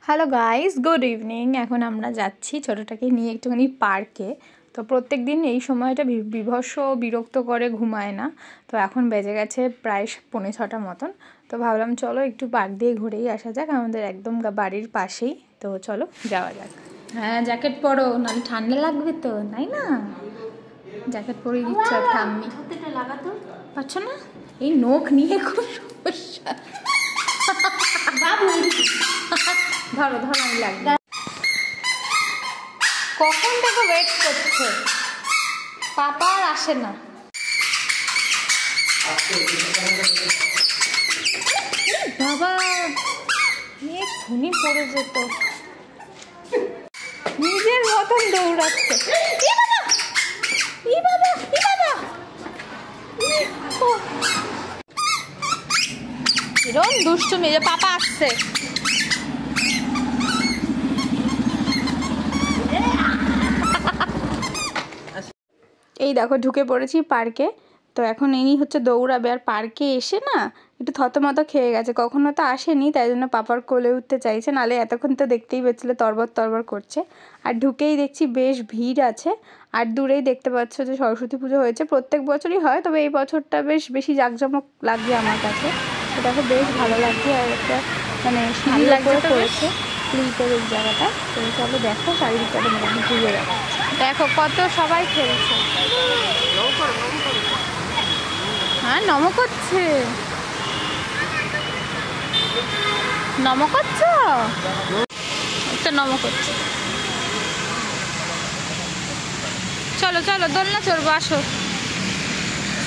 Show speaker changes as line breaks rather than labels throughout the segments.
Hello guys, good evening. এখন আমরা যাচ্ছি ছোটোটাকে নিয়ে একটুখানি পার্কে। তো প্রত্যেক দিন এই সময়টা বিভৎস বিরক্ত করে, ঘুমায় না। তো এখন বেজে গেছে প্রায় 5:45 মতন। তো ভাবলাম চলো একটু পার্ক দিয়ে ঘুরেই আসা যাক, আমাদের একদম বাড়ির পাশেই। তো চলো যাওয়া যাক। হ্যাঁ, জ্যাকেট পরো, নাহলে ঠান্ডা লাগবে তো, তাই না? জ্যাকেট পরে দিচ্ছ ঠাম্মি। লাগাতো পাচ্ছ না, এই নখ নিয়ে খুব সমস্যা। ধরো ধরো, আমি লাগবে। কখন থেকে ওয়েট করছে, পাপা আর আসে না। বাবা এক্ষুনি পড়ে যেত, নিজের মতন দৌড়াচ্ছে। এরকম দুষ্টু মেয়ে, পাপা আসছে। এই দেখো ঢুকে পড়েছি পার্কে। তো এখন ইনি হচ্ছে দৌড়াবে, আর পার্কে এসে না একটু থতমত খেয়ে গেছে, কখনো তো আসেনি, তাই জন্য পাপার কোলে উঠতে চাইছে, নাহলে এতক্ষণ তো দেখতেই পেয়েছিল তরবর তরবর করছে। আর ঢুকেই দেখছি বেশ ভিড় আছে, আর দূরেই দেখতে পাচ্ছ যে সরস্বতী পুজো হয়েছে। প্রত্যেক বছরই হয়, তবে এই বছরটা বেশ বেশি জাঁকজমক লাগছে আমার কাছে। তো দেখো বেশ ভালো লাগছে, আর একটা মানে সিঁড়ি করে করেছে ক্লিপের এই জায়গাটা। তো চলো দেখো, চারিদিকটা মোটামুটি ঘুরে যাচ্ছে। দেখো কত সবাই খেলছে। হ্যাঁ, নম করছে, নম করছ, একটা নম করছে। চলো চলো, দোলনা চড়বো, আসো।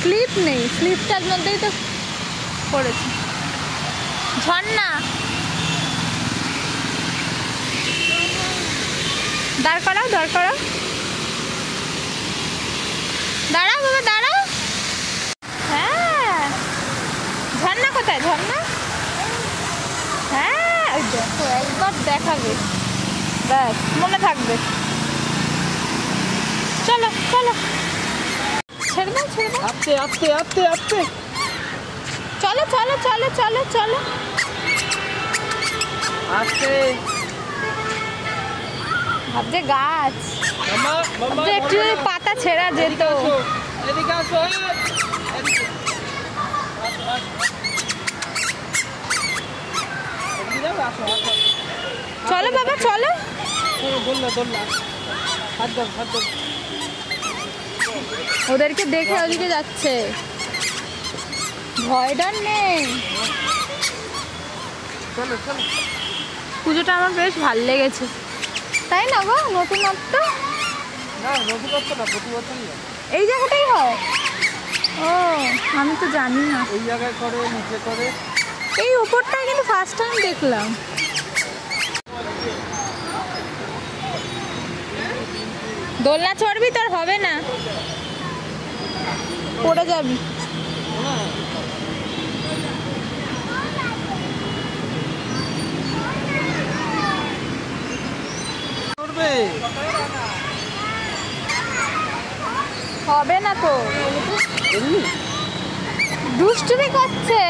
স্লিপ নেই, স্লিপটার মধ্যেই তো পড়েছে। ঝর্ণা, দাঁড় করাও, দাঁড় করাও, দাঁড়াও বাবা, দাঁড়াও। হ্যাঁ, ঝর্ণা কোথায়, ঝর্ণা? হ্যাঁ, দেখো একবার দেখাবে, ব্যাস মনে থাকবে। চলো চলো, ছেড়ে দাও, ছেড়ে দাও,
আস্তে আস্তে আস্তে আস্তে।
চলো চলো চলো চলো চলো,
আস্তে।
ভাবছে গাছ, একটু পাতা ছেঁড়া যেত।
এদিকে আসো,
চলো বাবা চলো। ওদেরকে দেখে ওদিকে যাচ্ছে, ভয় ডর নেই। পুজোটা আমার বেশ ভাল লেগেছে, তাই না গো? নতুনত্ব এই জায়গাটাই হয়। ও, আমি তো জানি না,
এই জায়গায় করে, নিচে করে।
এই উপরটাই কিন্তু ফার্স্ট টাইম দেখলাম। দোলনা চড়বি, তোর হবে না, পড়ে যাবি। হবে না তো, দুষ্টুমি করছে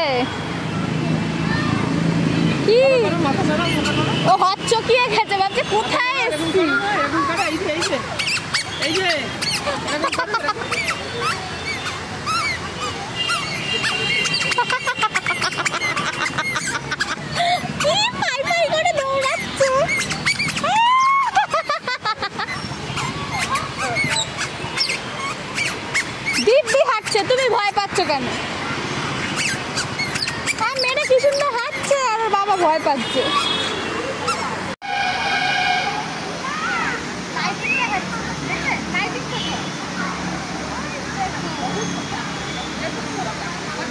কি? ও হাত চকিয়ে গেছে, ভাবছে কোথায় এসছি। দিব্যি হাঁটছে, তুমি ভয় পাচ্ছ কেন? আর মেয়েটা কি সুন্দর হাঁটছে, আর ওর বাবা ভয় পাচ্ছে।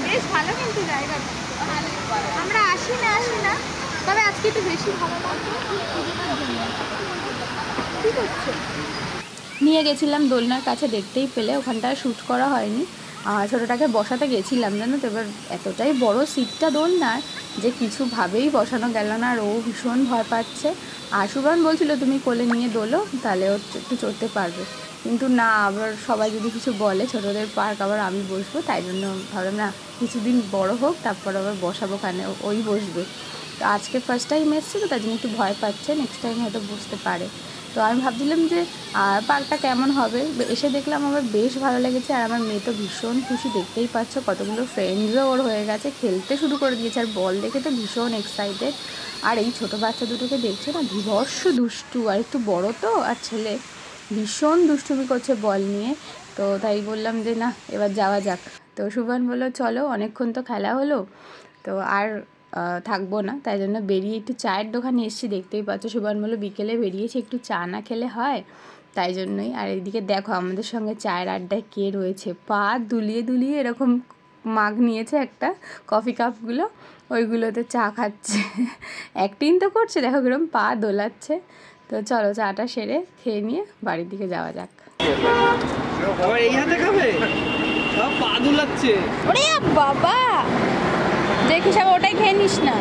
বেশ ভালো কিন্তু জায়গাটা, আমরা আসি না, তবে আজকে একটু বেশি ভালো লাগছে। কি করছে? নিয়ে গেছিলাম দোলনার কাছে, দেখতেই পেলে ওখানটায় শ্যুট করা হয়নি। ছোটোটাকে বসাতে গেছিলাম, জানো তো। এবার এতটাই বড় সিটটা দোলনার যে কিছুভাবেই বসানো গেল না, আর ও ভীষণ ভয় পাচ্ছে। আর সুবান বলছিল তুমি কোলে নিয়ে দোলো, তাহলে ও একটু চড়তে পারবে, কিন্তু না, আবার সবাই যদি কিছু বলে ছোটোদের পার্ক, আবার আমি বসবো, তাই জন্য ভাবলাম না, কিছুদিন বড় হোক, তারপর আবার বসাবো, ওখানে ওই বসবে। তো আজকে ফার্স্ট টাইম এসছে তো তার জন্য একটু ভয় পাচ্ছে, নেক্সট টাইম হয়তো বুঝতে পারে। তো আমি ভাবছিলাম যে পার্কটা কেমন হবে, এসে দেখলাম আমার বেশ ভালো লেগেছে। আর আমার মেয়ে তো ভীষণ খুশি, দেখতেই পাচ্ছ কতগুলো ফ্রেন্ডসও ওর হয়ে গেছে, খেলতে শুরু করে দিয়েছে। আর বল দেখে তো ভীষণ এক্সাইটেড। আর এই ছোটো বাচ্চা দুটোকে দেখছো না, বিভৎস দুষ্টু, আর একটু বড় তো, আর ছেলে ভীষণ দুষ্টুমি করছে বল নিয়ে। তো তাই বললাম যে না এবার যাওয়া যাক। তো সুভান বললো চলো, অনেকক্ষণ তো খেলা হলো, তো আর থাকবো না, তাই জন্য বেরিয়ে একটু চায়ের দোকানে এসেছি। দেখতেই পাচ্ছ সুভান বললো বিকেলে বেরিয়েছি, একটু চা না খেলে হয়, তাই জন্যই। আর এইদিকে দেখো আমাদের সঙ্গে চায়ের আড্ডায় কে রয়েছে, পা দুলিয়ে দুলিয়ে এরকম মাগ নিয়েছে একটা কফি কাপগুলো, ওইগুলোতে চা খাচ্ছে। অ্যাক্টিং তো করছে, দেখো কিরকম পা দোলাচ্ছে। তো চলো চাটা সেরে খেয়ে নিয়ে বাড়ির দিকে যাওয়া যাক।
আবার এই হাতে খাবে, সব পা দুলাচ্ছে।
ওরে বাবা, দেখিস আবার ওটাই খেয়ে নিস না,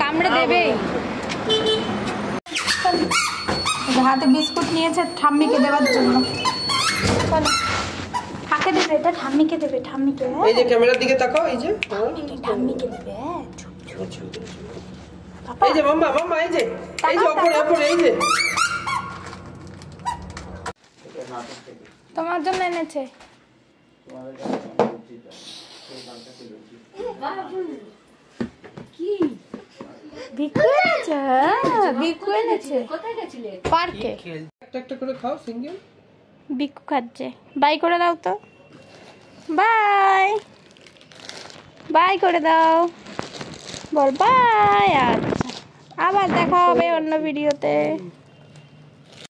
কামড়ে দেবে। হাতে বিস্কুট নিয়েছে ঠাম্মিকে দেওয়ার জন্য। চলো, কাকে দেবে এটা? ঠাম্মিকে দেবে, ঠাম্মিকে।
এই যে ক্যামেরার দিকে তাকাও, এই যে
ঠাম্মিকে দেবে।
এই যে মাম্মা, মাম্মা এই যে উপরে উপরে, এই যে
তোমার জন্য এনেছে। কি বিকু এনেছে? বিকু এনেছে পার্কে।
একটা একটা করে খাও, সিঙ্গেল।
বিকু খাচ্ছে, বাই করে দাও তো, বাই বাই করে দাও, বল বাই। আচ্ছা, আবার দেখা হবে অন্য ভিডিওতে।